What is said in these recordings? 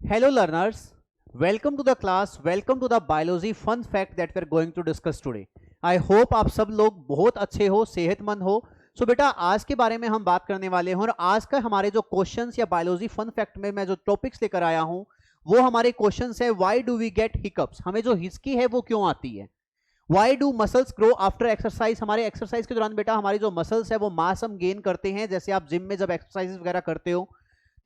Hello learners, welcome to the class, welcome to the biology fun fact that we are going to discuss today. I hope आप सब लोग बहुत अच्छे हो, सेहतमंद हो. सो बेटा आज के बारे में हम बात करने वाले हैं और आज का हमारे जो क्वेश्चंस या बायोलॉजी फन फैक्ट में मैं जो टॉपिक्स लेकर आया हूं वो हमारे क्वेश्चंस है why do we get hiccups, हमें जो हिचकी है वो क्यों आती है. Why do muscles grow after exercise, हमारे एक्सरसाइज के दौरान बेटा हमारी जो मसल्स है वो मास हम गेन करते हैं जैसे आप जिम में जब एक्सरसाइज वगैरह करते हो.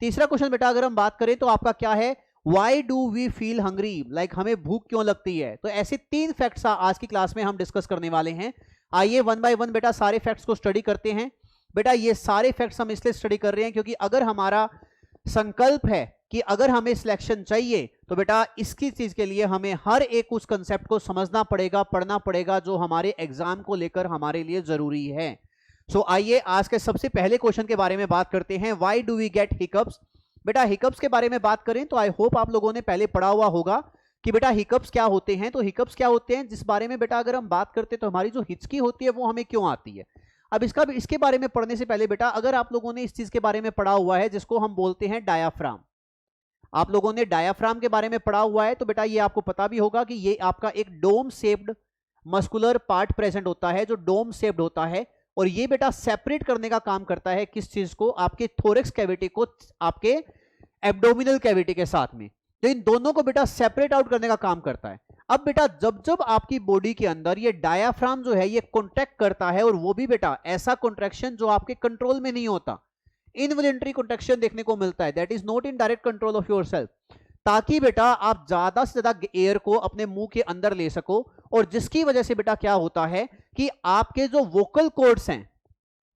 तीसरा क्वेश्चन बेटा अगर हम बात करें तो आपका क्या है, why do we feel hungry, like हमें भूख क्यों लगती है. तो ऐसे तीन फैक्ट्स आज की क्लास में हम डिस्कस करने वाले हैं. आइए वन बाय वन बेटा सारे फैक्ट्स को स्टडी करते हैं. बेटा ये सारे फैक्ट्स हम इसलिए स्टडी कर रहे हैं क्योंकि अगर हमारा संकल्प है कि अगर हमें सिलेक्शन चाहिए तो बेटा इसकी चीज के लिए हमें हर एक उस कंसेप्ट को समझना पड़ेगा, पढ़ना पड़ेगा जो हमारे एग्जाम को लेकर हमारे लिए जरूरी है. सो आइए आज के सबसे पहले क्वेश्चन के बारे में बात करते हैं, why do we get hiccups. बेटा हिकअप्स के बारे में बात करें तो आई होप आप लोगों ने पहले पढ़ा हुआ होगा कि बेटा हिकअप्स क्या होते हैं. तो हिकअप्स क्या होते हैं जिस बारे में बेटा अगर हम बात करते हैं तो हमारी जो हिचकी होती है वो हमें क्यों आती है. अब इसके बारे में पढ़ने से पहले बेटा अगर आप लोगों ने इस चीज के बारे में पढ़ा हुआ है जिसको हम बोलते हैं डायाफ्राम, आप लोगों ने डायाफ्राम के बारे में पढ़ा हुआ है तो बेटा ये आपको पता भी होगा कि ये आपका एक dome shaped muscular part present होता है जो डोम शेप्ड होता है और ये बेटा सेपरेट करने का काम करता है किस चीज को, आपके थोरेक्स कैविटी को आपके एब्डोमिनल कैविटी के साथ में. तो इन दोनों को बेटा सेपरेट आउट करने का काम करता है. अब बेटा जब जब आपकी बॉडी के अंदर ये डायाफ्राम जो है ये कॉन्ट्रैक्ट करता है और वो भी बेटा ऐसा कॉन्ट्रैक्शन जो आपके कंट्रोल में नहीं होता, इनवॉलंटरी कॉन्ट्रैक्शन देखने को मिलता है, that is not in direct control of yourself, ताकि बेटा आप ज्यादा से ज्यादा एयर को अपने मुंह के अंदर ले सको. और जिसकी वजह से बेटा क्या होता है कि आपके जो वोकल कॉर्ड्स हैं,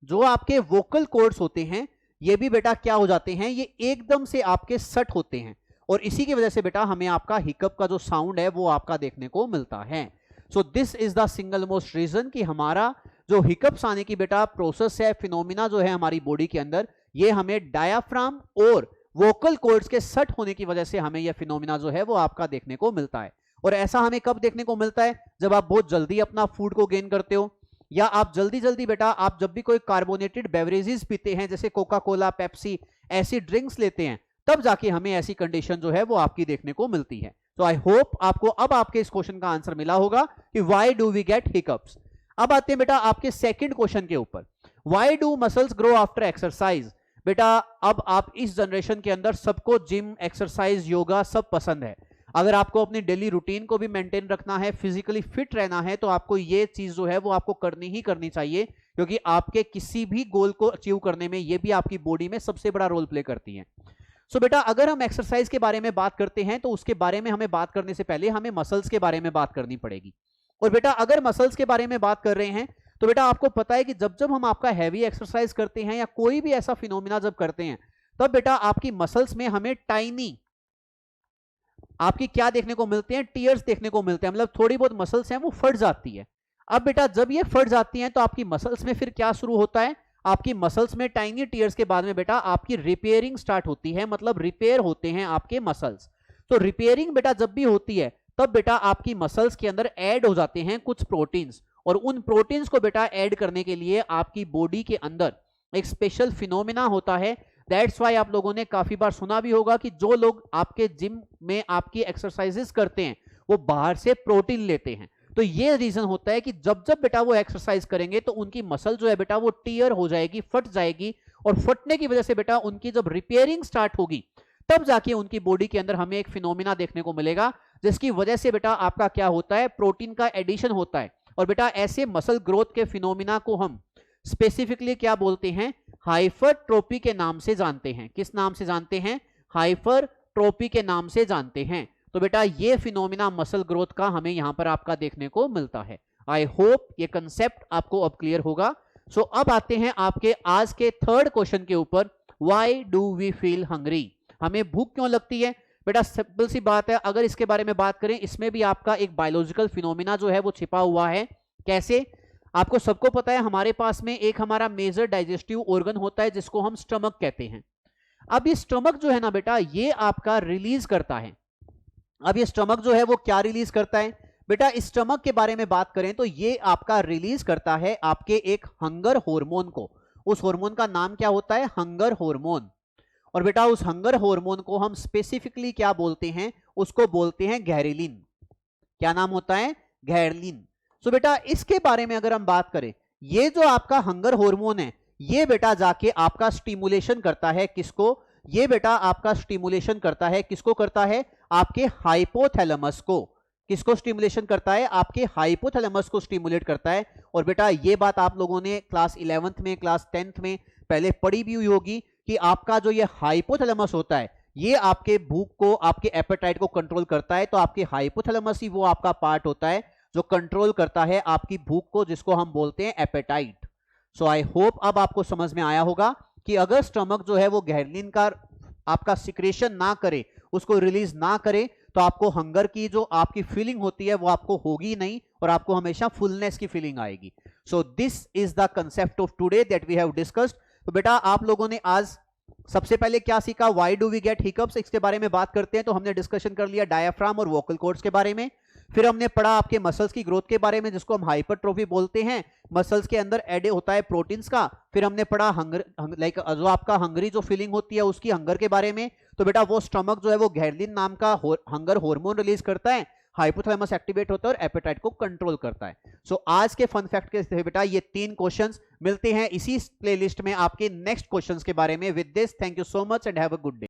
जो आपके वोकल कॉर्ड्स होते हैं ये भी बेटा क्या हो जाते हैं, ये एकदम से आपके सट होते हैं और इसी की वजह से बेटा हमें आपका हिकअप का जो साउंड है वो आपका देखने को मिलता है. So this is the single most reason कि हमारा जो हिकअप्स आने की बेटा प्रोसेस है, फिनोमिना जो है हमारी बॉडी के अंदर, ये हमें डायाफ्राम और वोकल कॉर्ड्स के सट होने की वजह से हमें यह फिनोमिना जो है वो आपका देखने को मिलता है. और ऐसा हमें कब देखने को मिलता है, जब आप बहुत जल्दी अपना फूड को गेन करते हो या आप जल्दी जल्दी बेटा आप जब भी कोई कार्बोनेटेड बेवरेजेस पीते हैं जैसे कोका कोला, पेप्सी, ऐसी ड्रिंक्स लेते हैं, तब जाके हमें ऐसी कंडीशन जो है वो आपकी देखने को मिलती है. तो आई होप आपको अब आपके इस क्वेश्चन का आंसर मिला होगा कि why do we get hiccups. अब आते हैं बेटा आपके सेकंड क्वेश्चन के ऊपर, why do muscles grow after exercise. बेटा अब आप इस जनरेशन के अंदर सबको जिम, एक्सरसाइज, योगा सब पसंद है. अगर आपको अपनी डेली रूटीन को भी मेंटेन रखना है, फिजिकली फिट रहना है, तो आपको ये चीज जो है वो आपको करनी ही करनी चाहिए क्योंकि आपके किसी भी गोल को अचीव करने में ये भी आपकी बॉडी में सबसे बड़ा रोल प्ले करती है. सो बेटा अगर हम एक्सरसाइज के बारे में बात करते हैं तो उसके बारे में हमें बात करने से पहले हमें मसल्स के बारे में बात करनी पड़ेगी. और बेटा अगर मसल्स के बारे में बात कर रहे हैं तो बेटा आपको पता है कि जब जब हम आपका हैवी एक्सरसाइज करते हैं या कोई भी ऐसा फिनोमिना जब करते हैं तब बेटा आपकी मसल्स में हमें टाइनी आपकी क्या देखने को मिलते हैं, टीयर्स देखने को मिलते हैं, मतलब थोड़ी बहुत मसल्स हैं वो फट जाती है. अब बेटा जब ये फट जाती हैं तो आपकी मसल्स में फिर क्या शुरू होता है, आपकी मसल्स में टाइनी टीयर्स के बाद में बेटा आपकी रिपेयरिंग स्टार्ट होती है, मतलब रिपेयर होते हैं आपके मसल्स. तो रिपेयरिंग बेटा जब भी होती है तब बेटा आपकी मसल्स के अंदर ऐड हो जाते हैं कुछ प्रोटीन्स और उन प्रोटीन्स को बेटा ऐड करने के लिए आपकी बॉडी के अंदर एक स्पेशल फिनोमिना होता है. दैट्स वाई आप लोगों ने काफी बार सुना भी होगा कि जो लोग आपके जिम में आपकी एक्सरसाइजेस करते हैं वो बाहर से प्रोटीन लेते हैं. तो ये रीजन होता है कि जब जब बेटा वो एक्सरसाइज करेंगे तो उनकी मसल जो है बेटा वो टीयर हो जाएगी, फट जाएगी और फटने की वजह से बेटा उनकी जब रिपेयरिंग स्टार्ट होगी तब जाके उनकी बॉडी के अंदर हमें एक फिनोमिना देखने को मिलेगा जिसकी वजह से बेटा आपका क्या होता है, प्रोटीन का एडिशन होता है. और बेटा ऐसे मसल ग्रोथ के फिनोमिना को हम स्पेसिफिकली क्या बोलते हैं, हाइपरट्रोफी के नाम से जानते हैं. किस नाम से जानते हैं, हाइपरट्रोफी के नाम से जानते हैं. तो बेटा ये फिनोमिना मसल ग्रोथ का हमें यहां पर आपका देखने को मिलता है. आई होप ये कंसेप्ट आपको अब क्लियर होगा. सो अब आते हैं आपके आज के थर्ड क्वेश्चन के ऊपर, why do we feel hungry, हमें भूख क्यों लगती है. बेटा सिंपल सी बात है, अगर इसके बारे में बात करें इसमें भी आपका एक बायोलॉजिकल फिनोमिना जो है वो छिपा हुआ है. कैसे, आपको सबको पता है हमारे पास में एक हमारा मेजर डाइजेस्टिव ऑर्गन होता है जिसको हम स्टमक कहते हैं. अब ये स्टमक जो है ना बेटा ये आपका रिलीज करता है. अब ये स्टमक जो है वो क्या रिलीज करता है बेटा, इस स्टमक के बारे में बात करें तो ये आपका रिलीज करता है आपके एक हंगर हार्मोन को. उस हार्मोन का नाम क्या होता है, हंगर हार्मोन. और बेटा उस हंगर हार्मोन को हम स्पेसिफिकली क्या बोलते हैं, उसको बोलते हैं घैरेलिन। क्या नाम होता है, घैरेलिन। सो बेटा इसके बारे में अगर हम बात करें, ये जो आपका हंगर हार्मोन है, ये बेटा जाके आपका स्टिमुलेशन करता है किसको, ये बेटा आपका स्टिमुलेशन करता है किसको, करता है आपके हाइपोथैलेमस को। किसको स्टिमुलेशन करता है, आपके हाइपोथैलेमस को स्टिमुलेट करता है। और बेटा ये बात आप लोगों ने क्लास 11th में, क्लास 10th में पहले पढ़ी भी हुई होगी कि आपका जो ये हाइपोथैलेमस होता है, ये आपके भूख को, आपके एपेटाइट को कंट्रोल करता है। तो आपके हाइपोथैलेमस ही वो आपका पार्ट होता है जो कंट्रोल करता है आपकी भूख को, जिसको हम बोलते हैं एपेटाइट। सो आई होप अब आपको समझ में आया होगा कि अगर स्टमक जो है वो घैरेलिन का आपका सिक्रेशन ना करे, उसको रिलीज ना करे, तो आपको हंगर की जो आपकी फीलिंग होती है वो आपको होगी नहीं और आपको हमेशा फुलनेस की फीलिंग आएगी। So this is the concept of today that we have discussed. तो बेटा आप लोगों ने आज सबसे पहले क्या सीखा, why do we get hiccups, इसके बारे में बात करते हैं। तो हमने डिस्कशन कर लिया डायफ्राम और वोकल कॉर्ड्स के बारे में। फिर हमने पढ़ा आपके मसल्स की ग्रोथ के बारे में, जिसको हम हाइपरट्रोफी बोलते हैं। मसल्स के अंदर ऐड होता है प्रोटीन्स का। फिर हमने पढ़ा लाइक जो आपका हंगरी जो फीलिंग होती है उसकी, हंगर के बारे में। तो बेटा वो स्टमक जो है वो घैरेलिन नाम का हंगर हार्मोन रिलीज करता है, हाइपोथैलेमस एक्टिवेट होता है और एपेटाइट को कंट्रोल करता है। सो आज के फन फैक्ट के बेटा ये 3 क्वेश्चंस मिलते हैं इसी प्लेलिस्ट में आपके नेक्स्ट क्वेश्चंस के बारे में। With this thank you so much and have a good day.